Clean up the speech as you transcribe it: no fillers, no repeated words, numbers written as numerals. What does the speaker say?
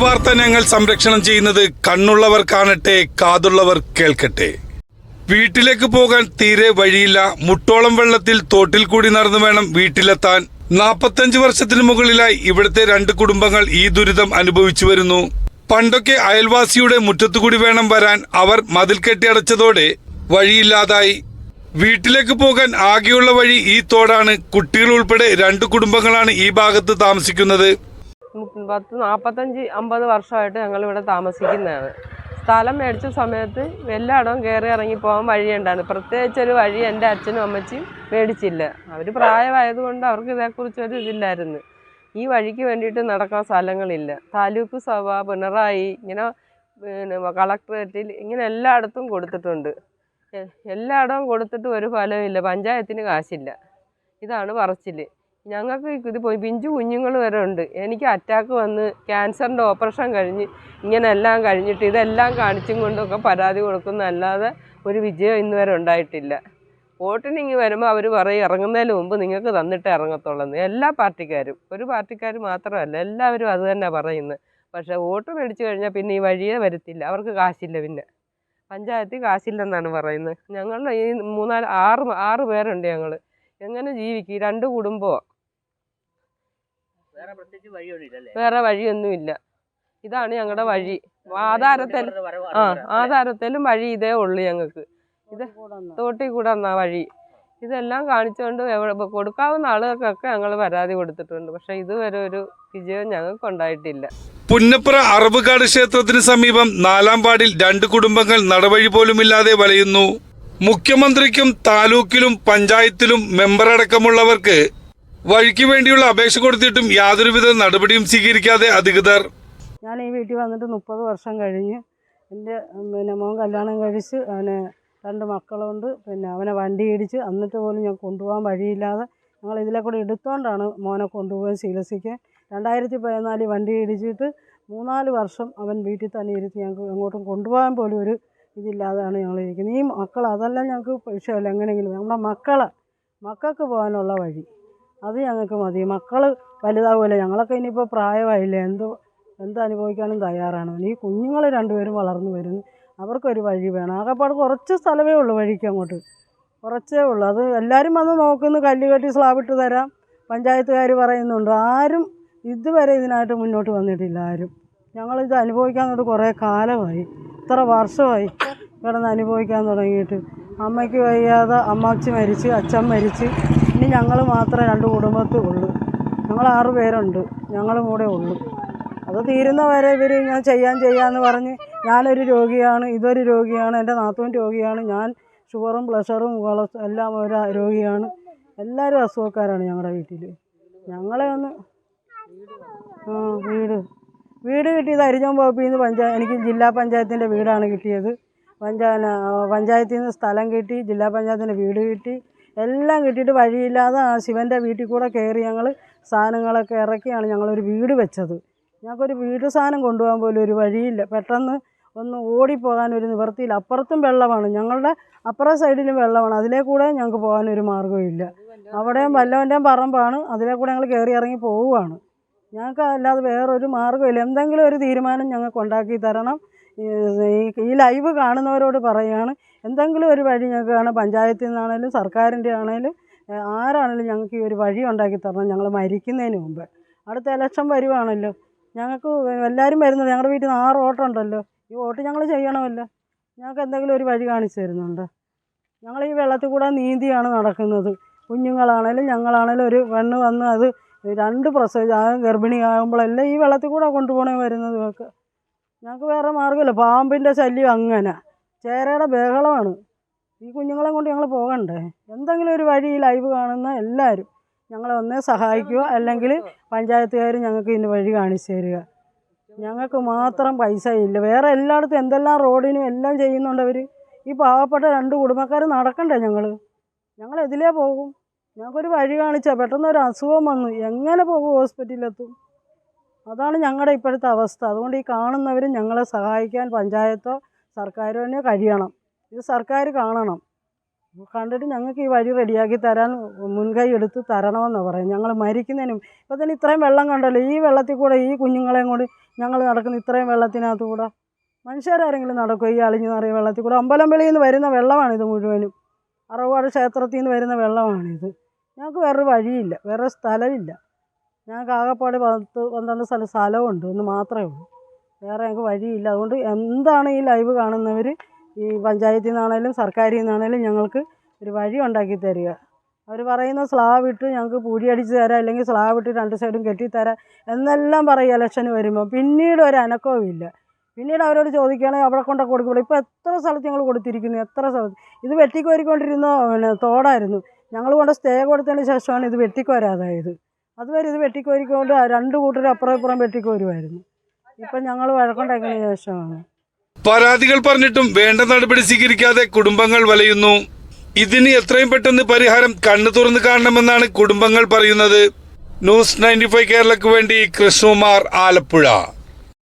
വാർത്ത ഞങ്ങൾ സംരക്ഷണം ചെയ്യുന്നത് കണ്ണുള്ളവർ കാണട്ടെ, കാതുള്ളവർ കേൾക്കട്ടെ. വീട്ടിലേക്ക് പോകാൻ തീരെ വഴിയില്ല. മുട്ടോളം വെള്ളത്തിൽ തോട്ടിൽ കൂടി നടന്നു വേണം വീട്ടിലെത്താൻ. 45 വർഷത്തിന് മുകളിലായി ഇവിടുത്തെ 2 കുടുംബങ്ങൾ ഈ ദുരിതം അനുഭവിച്ചു വരുന്നു. പണ്ടൊക്കെ അയൽവാസിയുടെ മുറ്റത്തുകൂടി വേണം വരാൻ. അവർ മതിൽ കെട്ടിയടച്ചതോടെ വഴിയില്ലാതായി. വീട്ടിലേക്ക് പോകാൻ ആകെയുള്ള വഴി ഈ തോടാണ്. കുട്ടികൾ ഉൾപ്പെടെ 2 കുടുംബങ്ങളാണ് ഈ ഭാഗത്ത് താമസിക്കുന്നത്. 40-45-50 വർഷമായിട്ട് ഞങ്ങൾ ഇവിടെ താമസിക്കുന്നതാണ്. സ്ഥലം മേടിച്ച സമയത്ത് എല്ലായിടവും കയറി ഇറങ്ങി പോകാൻ വഴിയുണ്ടായിരുന്നു. പ്രത്യേകിച്ചൊരു വഴി എൻ്റെ അച്ഛനും അമ്മച്ചിയും മേടിച്ചില്ല. അവർ പ്രായമായതുകൊണ്ട് അവർക്ക് ഇതേക്കുറിച്ചൊരു ഇതില്ലായിരുന്നു. ഈ വഴിക്ക് വേണ്ടിയിട്ട് നടക്കാൻ സ്ഥലങ്ങളില്ല. താലൂക്ക് സഭ, പിണറായി, ഇങ്ങനെ കളക്ടറേറ്റിൽ ഇങ്ങനെ എല്ലായിടത്തും കൊടുത്തിട്ടുണ്ട്. എല്ലായിടവും കൊടുത്തിട്ട് ഒരു ഫലമില്ല. പഞ്ചായത്തിന് കാശില്ല. ഇതാണ് പറച്ചിൽ. ഞങ്ങൾക്ക് ഇത് പോയി പിഞ്ചു കുഞ്ഞുങ്ങൾ വരെ ഉണ്ട്. എനിക്ക് അറ്റാക്ക് വന്ന് ക്യാൻസറിൻ്റെ ഓപ്പറേഷൻ കഴിഞ്ഞ് ഇങ്ങനെ എല്ലാം കഴിഞ്ഞിട്ട് ഇതെല്ലാം കാണിച്ചും കൊണ്ടൊക്കെ പരാതി കൊടുക്കുന്നതല്ലാതെ ഒരു വിജയം ഇന്ന് വരെ ഉണ്ടായിട്ടില്ല. വോട്ടിനിങ് വരുമ്പോൾ അവർ പറയും ഇറങ്ങുന്നതിന് മുമ്പ് നിങ്ങൾക്ക് തന്നിട്ട് ഇറങ്ങത്തുള്ളൂ. എല്ലാ പാർട്ടിക്കാരും, ഒരു പാർട്ടിക്കാർ മാത്രമല്ല, എല്ലാവരും അത് തന്നെ പറയുന്നത്. പക്ഷേ വോട്ട് മേടിച്ചു കഴിഞ്ഞാൽ പിന്നെ ഈ വഴിയേ വരത്തില്ല. അവർക്ക് കാശില്ല. പിന്നെ പഞ്ചായത്തിൽ കാശില്ലെന്നാണ് പറയുന്നത്. ഞങ്ങളുടെ ഈ 6 പേരുണ്ട്. ഞങ്ങൾ എങ്ങനെ ജീവിക്കും? 2 കുടുംബമോ, വേറെ വഴിയൊന്നുമില്ല. ഇതാണ് ഞങ്ങളുടെ വഴി. ആധാരത്തിലും വഴി ഇതേ ഉള്ളു ഞങ്ങൾക്ക്. ഇത് തോട്ടിൽ കൂടെ എന്നാ വഴി. ഇതെല്ലാം കാണിച്ചുകൊണ്ട് കൊടുക്കാവുന്ന ആളുകൾക്കൊക്കെ ഞങ്ങൾ പരാതി കൊടുത്തിട്ടുണ്ട്. പക്ഷെ ഇതുവരെ ഒരു വിജയം ഞങ്ങൾക്ക് ഉണ്ടായിട്ടില്ല. പുന്നപ്ര അറബുകാട് ക്ഷേത്രത്തിന് സമീപം 4-ാം വാർഡിൽ 2 കുടുംബങ്ങൾ നടവഴി പോലുമില്ലാതെ വലയുന്നു. മുഖ്യമന്ത്രിക്കും താലൂക്കിലും പഞ്ചായത്തിലും മെമ്പറടക്കമുള്ളവർക്ക് വഴിക്ക് വേണ്ടിയുള്ള അപേക്ഷ കൊടുത്തിട്ടും യാതൊരുവിധ നടപടിയും സ്വീകരിക്കാതെ അധികൃതർ. ഞാൻ ഈ വീട്ടിൽ വന്നിട്ട് 30 വർഷം കഴിഞ്ഞ്. എൻ്റെ മോൻ കല്യാണം കഴിച്ച് അവന് 2 മക്കളുണ്ട്. അവനെ വണ്ടി ഇടിച്ച് എന്നിട്ട് പോലും ഞാൻ കൊണ്ടുപോകാൻ വഴിയില്ലാതെ ഞങ്ങൾ ഇതിലെ കൂടെ എടുത്തുകൊണ്ടാണ് മോനെ കൊണ്ടുപോകാൻ ചികിത്സിക്കാൻ. 2014 വണ്ടി ഇടിച്ചിട്ട് 3-4 വർഷം അവൻ വീട്ടിൽ തന്നെ ഇരുത്തി. ഞങ്ങൾക്ക് എങ്ങോട്ടും കൊണ്ടുപോകാൻ പോലും ഒരു ഇതില്ലാതെയാണ് ഞങ്ങൾ ഇരിക്കുന്നത്. ഈ മക്കൾ അതെല്ലാം ഞങ്ങൾക്ക് വിഷയമല്ല. എങ്ങനെയെങ്കിലും നമ്മുടെ മക്കൾക്ക് പോകാനുള്ള വഴി അത് ഞങ്ങൾക്ക് മതി. മക്കൾ വലുതാവുമല്ലോ. ഞങ്ങളൊക്കെ ഇനിയിപ്പോൾ പ്രായമായില്ലേ, എന്തനുഭവിക്കാനും തയ്യാറാണ്. ഈ കുഞ്ഞുങ്ങൾ 2 പേരും വളർന്നു വരുന്നു. അവർക്കൊരു വഴി വേണം. ആകെപ്പാട് കുറച്ച് സ്ഥലമേ ഉള്ളൂ വഴിക്ക്, അങ്ങോട്ട് കുറച്ചേ ഉള്ളൂ. അത് എല്ലാവരും വന്ന് നോക്കുന്നു. കല്ല് കെട്ടി സ്ലാബിട്ട് തരാം പഞ്ചായത്തുകാർ പറയുന്നുണ്ട്. ആരും ഇതുവരെ ഇതിനായിട്ട് മുന്നോട്ട് വന്നിട്ടില്ല ആരും. ഞങ്ങളിത് അനുഭവിക്കാൻ തൊട്ട് കുറേ കാലമായി, ഇത്ര വർഷമായി കിടന്ന് അനുഭവിക്കാൻ തുടങ്ങിയിട്ട്. അമ്മയ്ക്ക് വയ്യാതെ അമ്മാച്ചി മരിച്ച്, അച്ഛൻ മരിച്ച്. ഇനി ഞങ്ങൾ മാത്രമേ 2 കുടുംബത്തിൽ ഉള്ളൂ. ഞങ്ങൾ 6 പേരുണ്ട്. ഞങ്ങളും കൂടെ ഉള്ളൂ. അത് തീരുന്നവരെ ഇവർ ഞാൻ ചെയ്യാമെന്ന് പറഞ്ഞ്, ഞാനൊരു രോഗിയാണ്, ഇതൊരു രോഗിയാണ്, എൻ്റെ നാത്തൂൻ രോഗിയാണ്, ഞാൻ ഷുഗറും പ്രഷറും എല്ലാം ഒരു രോഗിയാണ്. എല്ലാവരും അസുഖക്കാരാണ് ഞങ്ങളുടെ വീട്ടിൽ. ഞങ്ങളെ ഒന്ന് വീട് കിട്ടിയത് അരിഞ്ഞോം വകുപ്പിൽ നിന്ന് എനിക്ക് ജില്ലാ പഞ്ചായത്തിൻ്റെ വീടാണ് കിട്ടിയത്. പഞ്ചായത്തിൽ നിന്ന് സ്ഥലം കിട്ടി, ജില്ലാ പഞ്ചായത്തിൻ്റെ വീട് കിട്ടി, എല്ലാം കിട്ടിയിട്ട് വഴിയില്ലാതെ ആ ശിവൻ്റെ വീട്ടിൽ കൂടെ കയറി ഞങ്ങൾ സാധനങ്ങളൊക്കെ ഇറക്കിയാണ് ഞങ്ങളൊരു വീട് വെച്ചത്. ഞങ്ങൾക്കൊരു വീട് സാധനം കൊണ്ടുപോകാൻ പോലും ഒരു വഴിയില്ല. പെട്ടെന്ന് ഒന്ന് ഓടിപ്പോകാനൊരു നിവൃത്തിയില്ല. അപ്പുറത്തും വെള്ളമാണ്, ഞങ്ങളുടെ അപ്പുറ സൈഡിലും വെള്ളമാണ്. അതിലേ കൂടെ ഞങ്ങൾക്ക് പോകാനൊരു മാർഗ്ഗമില്ല. അവിടെയും വല്ലവൻ്റെയും പറമ്പാണ്, അതിലേ കൂടെ ഞങ്ങൾ കയറി ഇറങ്ങി പോവുകയാണ്. ഞങ്ങൾക്ക് അല്ലാതെ വേറൊരു മാർഗ്ഗമില്ല. എന്തെങ്കിലും ഒരു തീരുമാനം ഞങ്ങൾക്ക് ഉണ്ടാക്കി തരണം. ഈ ലൈവ് കാണുന്നവരോട് പറയുകയാണ്, എന്തെങ്കിലും ഒരു വഴി ഞങ്ങൾക്ക് കാണാം. പഞ്ചായത്തിൽ നിന്നാണേലും സർക്കാരിൻ്റെ ആണേലും ആരാണേലും ഞങ്ങൾക്ക് ഈ ഒരു വഴി ഉണ്ടാക്കി തരണം. ഞങ്ങൾ മരിക്കുന്നതിന് മുമ്പ്. അടുത്ത ഇലക്ഷൻ വരുവാണല്ലോ, ഞങ്ങൾക്ക് എല്ലാവരും വരുന്നുണ്ട്. ഞങ്ങളുടെ വീട്ടിൽ നിന്ന് 6 വോട്ടുണ്ടല്ലോ. ഈ വോട്ട് ഞങ്ങൾ ചെയ്യണമല്ലോ. ഞങ്ങൾക്ക് എന്തെങ്കിലും ഒരു വഴി കാണിച്ചു തരുന്നുണ്ട്. ഞങ്ങൾ ഈ വെള്ളത്തിൽ കൂടെ നീന്തിയാണ് നടക്കുന്നത്. കുഞ്ഞുങ്ങളാണേലും ഞങ്ങളാണേലും ഒരു പെണ്ണ് വന്ന് അത് 2 ഗർഭിണിയാകുമ്പോഴെല്ലാം ഈ വെള്ളത്തിൽ കൂടെ കൊണ്ടുപോകണേ വരുന്നത്. ഞങ്ങൾക്ക് വേറെ മാർഗ്ഗമില്ല. പാമ്പിൻ്റെ ശല്യം അങ്ങനെ, ചേരയുടെ ബഹളമാണ്. ഈ കുഞ്ഞുങ്ങളെ കൊണ്ട് ഞങ്ങൾ പോകണ്ടേ? എന്തെങ്കിലും ഒരു വഴി ഈ ലൈവ് കാണുന്ന എല്ലാവരും ഞങ്ങളെ ഒന്നേ സഹായിക്കുക, അല്ലെങ്കിൽ പഞ്ചായത്തുകാർ ഞങ്ങൾക്ക് ഇതിന് വഴി കാണിച്ചു തരിക. ഞങ്ങൾക്ക് മാത്രം പൈസ ഇല്ല. വേറെ എല്ലായിടത്തും എന്തെല്ലാം റോഡിനും എല്ലാം ചെയ്യുന്നുണ്ട് അവർ. ഈ പാവപ്പെട്ട 2 കുടുംബക്കാർ നടക്കണ്ടേ? ഞങ്ങൾ എതിലേ പോകും? ഞങ്ങൾക്കൊരു വഴി കാണിച്ചാൽ പെട്ടെന്നൊരു അസുഖം വന്നു എങ്ങനെ പോകും? ഹോസ്പിറ്റലിലെത്തും. അതാണ് ഞങ്ങളുടെ ഇപ്പോഴത്തെ അവസ്ഥ. അതുകൊണ്ട് ഈ കാണുന്നവരും ഞങ്ങളെ സഹായിക്കാൻ പഞ്ചായത്തോ സർക്കാരോ തന്നെ കഴിയണം. ഇത് സർക്കാർ കാണണം. കണ്ടിട്ട് ഞങ്ങൾക്ക് ഈ വഴി റെഡിയാക്കി തരാൻ മുൻകൈ എടുത്ത് തരണമെന്നാണ് പറയും. ഞങ്ങൾ മരിക്കുന്നതിനും ഇപ്പം തന്നെ ഇത്രയും വെള്ളം കണ്ടല്ലോ, ഈ വെള്ളത്തിൽ കൂടെ ഈ കുഞ്ഞുങ്ങളെയും കൊണ്ട് ഞങ്ങൾ നടക്കുന്ന ഇത്രയും വെള്ളത്തിനകത്ത് കൂടെ മനുഷ്യരാരെങ്കിലും നടക്കും ഈ അളിഞ്ഞു നിറയെ വെള്ളത്തിൽ കൂടെ? അമ്പലം വെളിയിൽ നിന്ന് വരുന്ന വെള്ളമാണിത് മുഴുവനും, അറവാട് ക്ഷേത്രത്തിൽ നിന്ന് വരുന്ന വെള്ളമാണിത്. ഞങ്ങൾക്ക് വേറൊരു വഴിയില്ല, വേറെ സ്ഥലമില്ല. ഞങ്ങൾക്ക് ആകെപ്പാട് 10-12 സ്ഥലമുണ്ട്, ഒന്ന് മാത്രമേ ഉള്ളൂ. വേറെ ഞങ്ങൾക്ക് വഴിയില്ല. അതുകൊണ്ട് എന്താണ് ഈ ലൈവ് കാണുന്നവർ ഈ പഞ്ചായത്തിൽ നിന്നാണേലും സർക്കാരിൽ നിന്നാണേലും ഞങ്ങൾക്ക് ഒരു വഴി ഉണ്ടാക്കി തരിക. അവർ പറയുന്ന സ്ലാബ് ഇട്ട് ഞങ്ങൾക്ക് പൂഴി അടിച്ച് തരാം, അല്ലെങ്കിൽ സ്ലാബ് ഇട്ട് 2 സൈഡും കെട്ടിത്തരാം എന്നെല്ലാം പറയും ഇലക്ഷന് വരുമ്പോൾ. പിന്നീട് ഒരു അനക്കവും ഇല്ല. പിന്നീട് അവരോട് ചോദിക്കുകയാണെങ്കിൽ അവിടെ കൊണ്ടൊക്കെ കൊടുക്കുള്ളൂ. ഇപ്പോൾ എത്ര സ്ഥലത്ത് ഞങ്ങൾ കൊടുത്തിരിക്കുന്നു, എത്ര സ്ഥലത്ത്. ഇത് വെട്ടിക്കോരിക്കൊണ്ടിരുന്ന തോടായിരുന്നു. ഞങ്ങൾ കൊണ്ട് സ്റ്റേ കൊടുത്തതിന് ശേഷമാണ് ഇത് വെട്ടിക്കോരാതായത്. അതുവരെ ഇത് വെട്ടിക്കോരിക്കൊണ്ട് 2 കൂട്ടരും അപ്പുറം ഇപ്പുറം വെട്ടിക്കോരുമായിരുന്നു. ഇപ്പം ഞങ്ങൾ വഴക്കുണ്ടാക്കിയതിന് ശേഷമാണ്. പരാതികൾ പറഞ്ഞിട്ടും വേണ്ട നടപടി സ്വീകരിക്കാതെ കുടുംബങ്ങൾ വലയുന്നു. ഇതിന് എത്രയും പെട്ടെന്ന് പരിഹാരം കണ്ണു തുറന്ന് കാണണമെന്നാണ് കുടുംബങ്ങൾ പറയുന്നത്. ന്യൂസ് 95 കേരളയ്ക്ക് വേണ്ടി കൃഷ്ണകുമാർ, ആലപ്പുഴ.